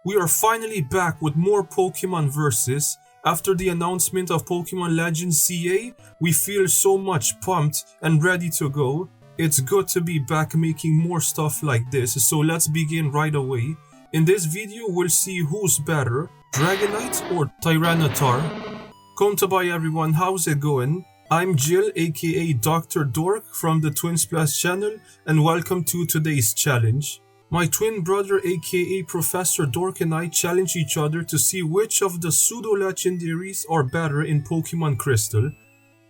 We are finally back with more Pokemon Versus. After the announcement of Pokemon Legends CA, we feel so much pumped and ready to go. It's good to be back making more stuff like this, so let's begin right away. In this video, we'll see who's better, Dragonite or Tyranitar. Come to by everyone, how's it going? I'm Jill aka Dr. Dork from the Twin Splash channel and welcome to today's challenge. My twin brother aka Professor Dork and I challenge each other to see which of the pseudo-legendaries are better in Pokémon Crystal.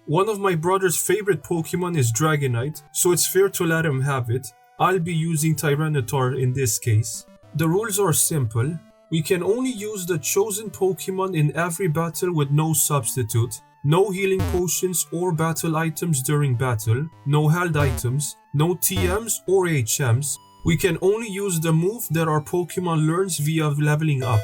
One of my brother's favorite Pokemon is Dragonite, so it's fair to let him have it. I'll be using Tyranitar in this case. The rules are simple. We can only use the chosen Pokemon in every battle with no substitute, no healing potions or battle items during battle, no held items, no TMs or HMs. We can only use the move that our Pokemon learns via leveling up.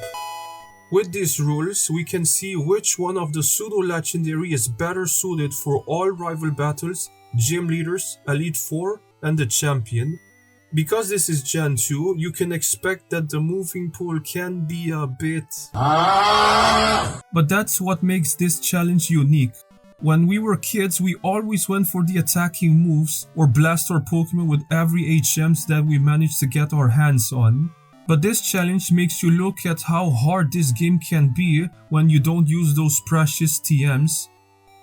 With these rules, we can see which one of the pseudo-legendary is better suited for all rival battles, gym leaders, Elite Four, and the champion. Because this is Gen 2, you can expect that the moving pool can be a bit... But that's what makes this challenge unique. When we were kids, we always went for the attacking moves or blast our Pokemon with every HMs that we managed to get our hands on. But this challenge makes you look at how hard this game can be when you don't use those precious TMs.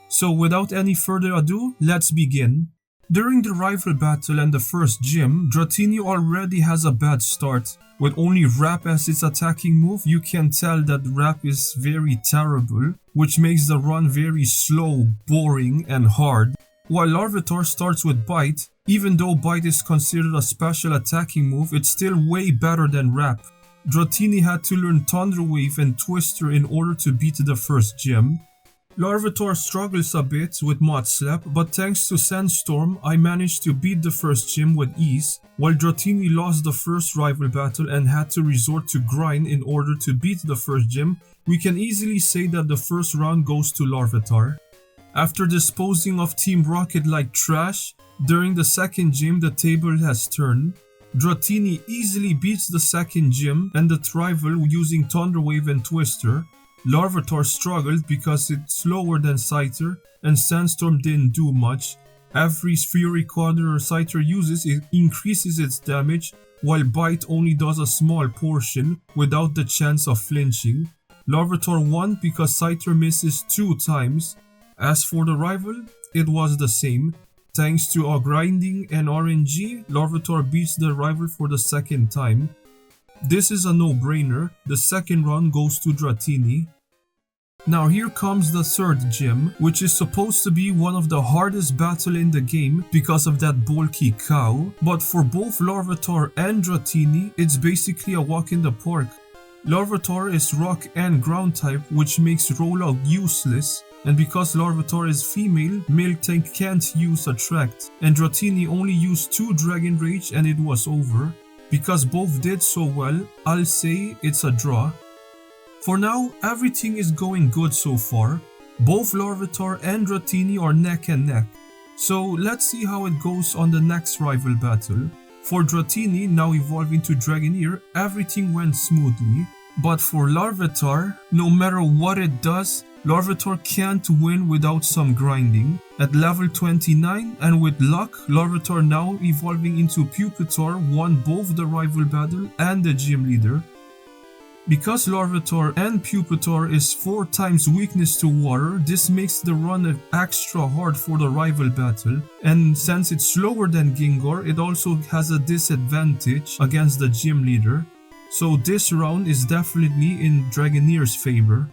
So without any further ado, let's begin. During the rival battle and the first gym, Dratini already has a bad start. With only Wrap as its attacking move, you can tell that Wrap is very terrible, which makes the run very slow, boring, and hard. While Larvitar starts with Bite, even though Bite is considered a special attacking move, it's still way better than Wrap. Dratini had to learn Thunder Wave and Twister in order to beat the first gym. Larvitar struggles a bit with Mud Slap, but thanks to Sandstorm, I managed to beat the first gym with ease, while Dratini lost the first rival battle and had to resort to grind in order to beat the first gym. We can easily say that the first round goes to Larvitar. After disposing of Team Rocket like trash, during the second gym the table has turned. Dratini easily beats the second gym and the rival using Thunder Wave and Twister. Larvitar struggled because it's slower than Scyther, and Sandstorm didn't do much. Every Fury Quarter Scyther uses, it increases its damage, while Bite only does a small portion without the chance of flinching. Larvitar won because Scyther misses 2 times. As for the rival, it was the same. Thanks to our grinding and RNG, Larvitar beats the rival for the second time. This is a no-brainer. The second round goes to Dratini. Now here comes the third gym, which is supposed to be one of the hardest battles in the game because of that bulky cow, but for both Larvitar and Dratini, it's basically a walk in the park. Larvitar is rock and ground type, which makes rollout useless, and because Larvitar is female, Miltank can't use Attract, and Dratini only used 2 Dragon Rage and it was over. Because both did so well, I'll say it's a draw. For now, everything is going good so far. Both Larvitar and Dratini are neck and neck. So let's see how it goes on the next rival battle. For Dratini, now evolving to Dragoneer, everything went smoothly. But for Larvitar, no matter what it does, Larvitar can't win without some grinding. At level 29 and with luck, Larvitar now evolving into Pupitar won both the rival battle and the gym leader. Because Larvitar and Pupitar is 4 times weakness to water, this makes the run extra hard for the rival battle, and since it's slower than Gengar, it also has a disadvantage against the gym leader. So this round is definitely in Dragoneer's favor.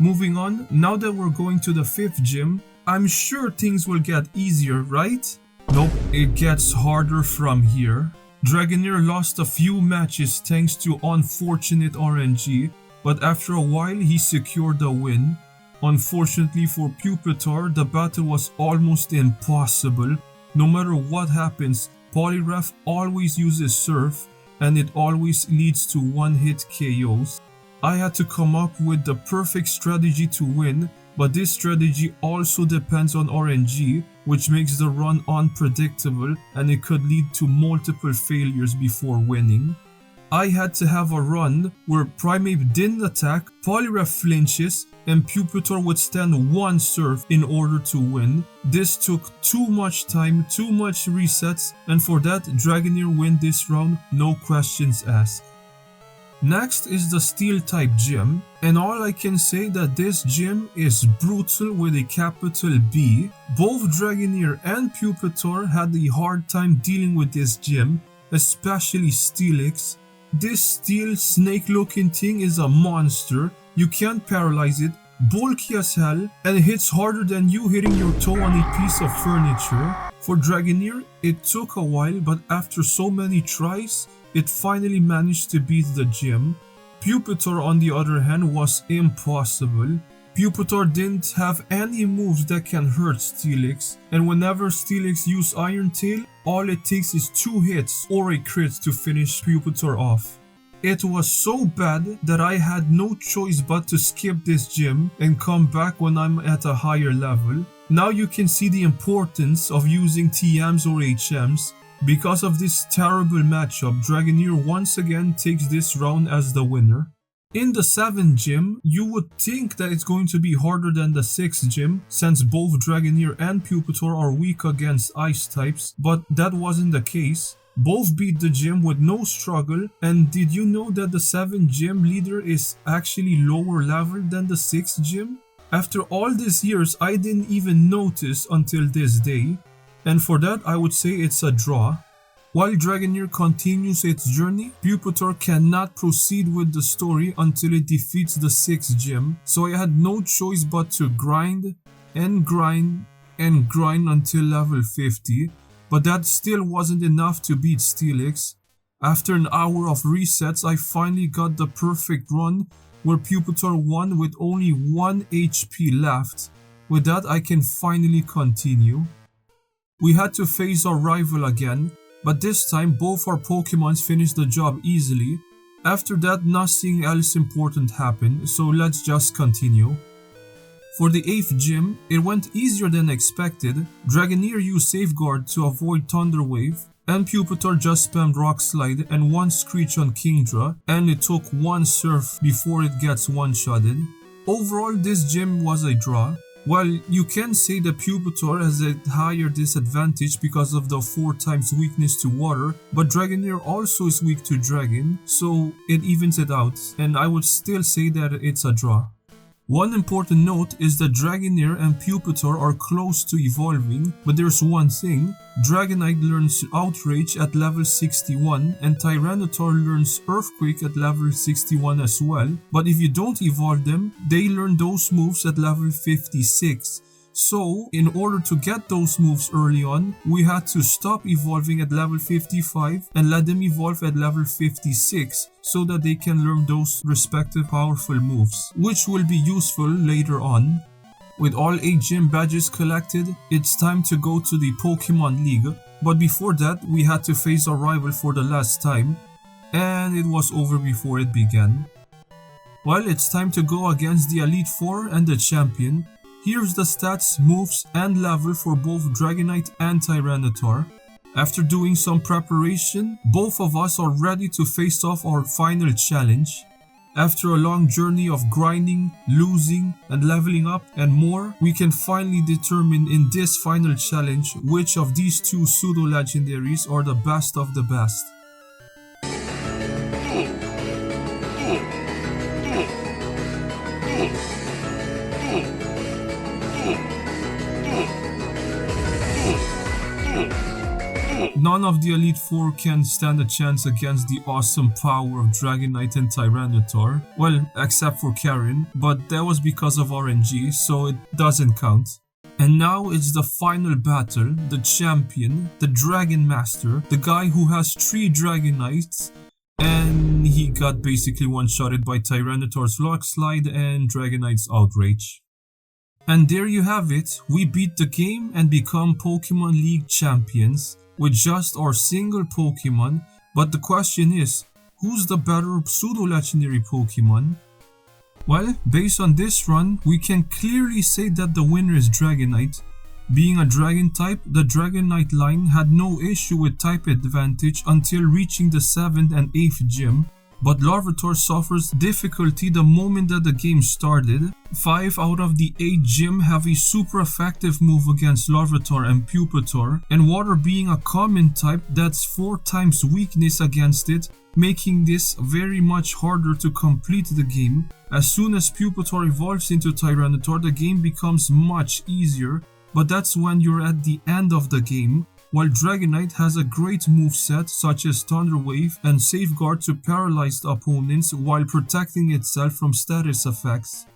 Moving on, now that we're going to the 5th gym, I'm sure things will get easier, right? Nope, it gets harder from here. Dragoneer lost a few matches thanks to unfortunate RNG, but after a while he secured the win. Unfortunately for Pupitar, the battle was almost impossible. No matter what happens, Poliwrath always uses Surf, and it always leads to one-hit KOs. I had to come up with the perfect strategy to win, but this strategy also depends on RNG, which makes the run unpredictable and it could lead to multiple failures before winning. I had to have a run where Primeape didn't attack, Poliwrath flinches, and Pupitar would stand one surf in order to win. This took too much time, too much resets, and for that Dragonair win this round, no questions asked. Next is the Steel type gym, and all I can say that this gym is brutal with a capital B. Both Dragonair and Pupitar had a hard time dealing with this gym, especially Steelix. This steel snake looking thing is a monster, you can't paralyze it, bulky as hell, and hits harder than you hitting your toe on a piece of furniture. For Dragonair, it took a while, but after so many tries, it finally managed to beat the gym. Pupitar on the other hand was impossible. Pupitar didn't have any moves that can hurt Steelix, and whenever Steelix used Iron Tail, all it takes is 2 hits or a crit to finish Pupitar off. It was so bad that I had no choice but to skip this gym and come back when I'm at a higher level. Now you can see the importance of using TMs or HMs. Because of this terrible matchup, Dragonair once again takes this round as the winner. In the 7th gym, you would think that it's going to be harder than the 6th gym, since both Dragonair and Pupitar are weak against ice types, but that wasn't the case. Both beat the gym with no struggle, and did you know that the 7th gym leader is actually lower level than the 6th gym? After all these years, I didn't even notice until this day, and for that I would say it's a draw. While Dragonair continues its journey, Pupitar cannot proceed with the story until it defeats the 6th gym, so I had no choice but to grind and grind and grind until level 50, but that still wasn't enough to beat Steelix. After an hour of resets, I finally got the perfect run where Pupitar won with only 1 HP left. With that I can finally continue. We had to face our rival again, but this time both our Pokemons finished the job easily. After that nothing else important happened, so let's just continue. For the 8th gym, it went easier than expected. Dragonair used Safeguard to avoid Thunder Wave, and Pupitar just spammed Rock Slide and 1 Screech on Kingdra, and it took 1 Surf before it gets one-shotted. Overall, this gym was a draw. Well, you can say that Pupitar has a higher disadvantage because of the 4 times weakness to water, but Dragonair also is weak to dragon, so it evens it out, and I would still say that it's a draw. One important note is that Dragonair and Pupitar are close to evolving, but there's one thing: Dragonite learns Outrage at level 61 and Tyranitar learns Earthquake at level 61 as well, but if you don't evolve them, they learn those moves at level 56. So, in order to get those moves early on, we had to stop evolving at level 55 and let them evolve at level 56 so that they can learn those respective powerful moves, which will be useful later on. With all 8 gym badges collected, it's time to go to the Pokemon League, but before that we had to face our rival for the last time, and it was over before it began. Well, it's time to go against the Elite Four and the champion. Here's the stats, moves, and level for both Dragonite and Tyranitar. After doing some preparation, both of us are ready to face off our final challenge. After a long journey of grinding, losing, and leveling up and more, we can finally determine in this final challenge which of these 2 pseudo-legendaries are the best of the best. None of the Elite Four can stand a chance against the awesome power of Dragonite and Tyranitar. Well, except for Karen, but that was because of RNG, so it doesn't count. And now it's the final battle, the champion, the Dragon Master, the guy who has 3 Dragonites, and he got basically one-shotted by Tyranitar's Rock Slide and Dragonite's Outrage. And there you have it, we beat the game and become Pokemon League champions with just our single Pokemon, but the question is, who's the better pseudo-legendary Pokemon? Well, based on this run, we can clearly say that the winner is Dragonite. Being a dragon type, the Dragonite line had no issue with type advantage until reaching the 7th and 8th gym, but Larvitar suffers difficulty the moment that the game started. 5 out of the 8 gym have a super effective move against Larvitar and Pupitar, and water being a common type, that's 4 times weakness against it, making this very much harder to complete the game. As soon as Pupitar evolves into Tyranitar, the game becomes much easier, but that's when you're at the end of the game. While Dragonite has a great moveset such as Thunder Wave and Safeguard to paralyze the opponents while protecting itself from status effects.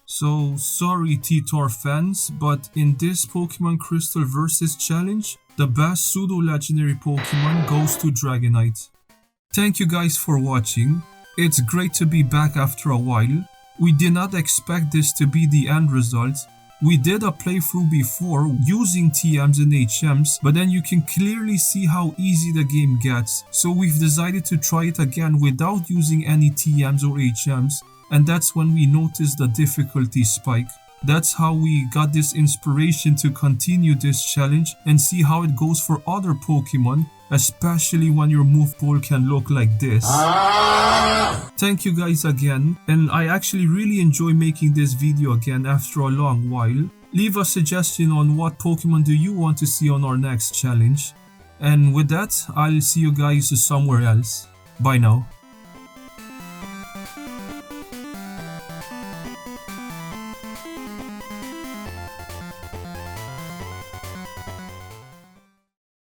So sorry T-Tar fans, but in this Pokémon Crystal vs challenge, the best pseudo-legendary Pokémon goes to Dragonite. Thank you guys for watching. It's great to be back after a while. We did not expect this to be the end result. We did a playthrough before using TMs and HMs, but then you can clearly see how easy the game gets. So we've decided to try it again without using any TMs or HMs, and that's when we noticed the difficulty spike. That's how we got this inspiration to continue this challenge and see how it goes for other Pokemon, especially when your move pool can look like this. Thank you guys again, and I actually really enjoy making this video again after a long while. Leave a suggestion on what Pokemon do you want to see on our next challenge. And with that, I'll see you guys somewhere else. Bye now.